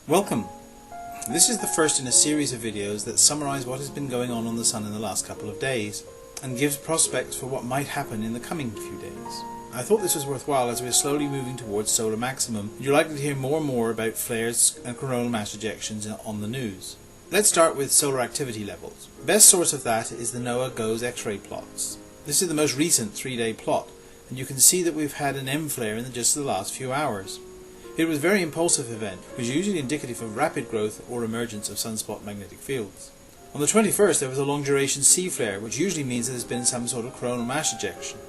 Welcome! This is the first in a series of videos that summarise what has been going on the Sun in the last couple of days, and gives prospects for what might happen in the coming few days. I thought this was worthwhile as we are slowly moving towards solar maximum, and you're likely to hear more and more about flares and coronal mass ejections on the news. Let's start with solar activity levels. The best source of that is the NOAA GOES X-ray plots. This is the most recent 3-day plot, and you can see that we've had an M flare in just the last few hours. It was a very impulsive event, which is usually indicative of rapid growth or emergence of sunspot magnetic fields. On the 21st there was a long duration C flare, which usually means there's been some sort of coronal mass ejection.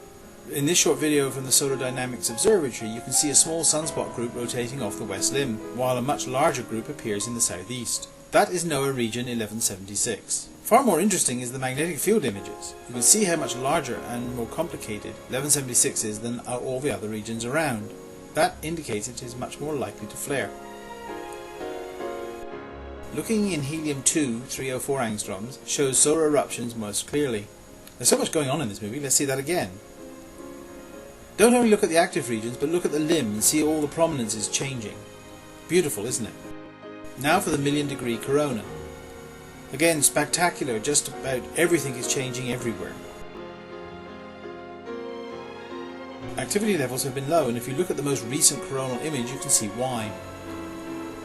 In this short video from the Solar Dynamics Observatory you can see a small sunspot group rotating off the west limb, while a much larger group appears in the southeast. That is NOAA region 1176. Far more interesting is the magnetic field images. You can see how much larger and more complicated 1176 is than all the other regions around. That indicates it is much more likely to flare. Looking in helium-2 304 angstroms shows solar eruptions most clearly. There's so much going on in this movie, let's see that again. Don't only look at the active regions, but look at the limb and see all the prominences changing. Beautiful, isn't it? Now for the million-degree corona. Again, spectacular, just about everything is changing everywhere. Activity levels have been low, and if you look at the most recent coronal image you can see why.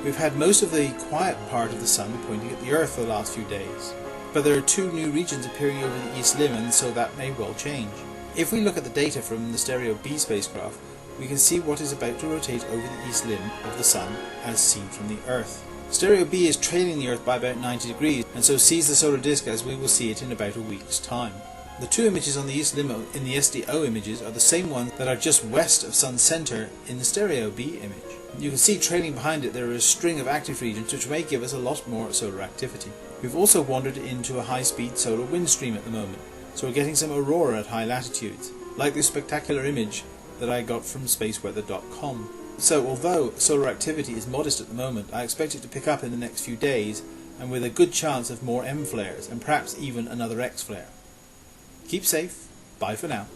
We've had most of the quiet part of the Sun pointing at the Earth for the last few days, but there are two new regions appearing over the east limb, and so that may well change. If we look at the data from the Stereo B spacecraft, we can see what is about to rotate over the east limb of the Sun as seen from the Earth. Stereo B is trailing the Earth by about 90 degrees, and so sees the solar disk as we will see it in about a week's time. The two images on the east limb in the SDO images are the same ones that are just west of Sun's centre in the Stereo B image. You can see trailing behind it there are a string of active regions which may give us a lot more solar activity. We've also wandered into a high-speed solar wind stream at the moment, so we're getting some aurora at high latitudes, like this spectacular image that I got from spaceweather.com. So although solar activity is modest at the moment, I expect it to pick up in the next few days, and with a good chance of more M flares and perhaps even another X flare. Keep safe. Bye for now.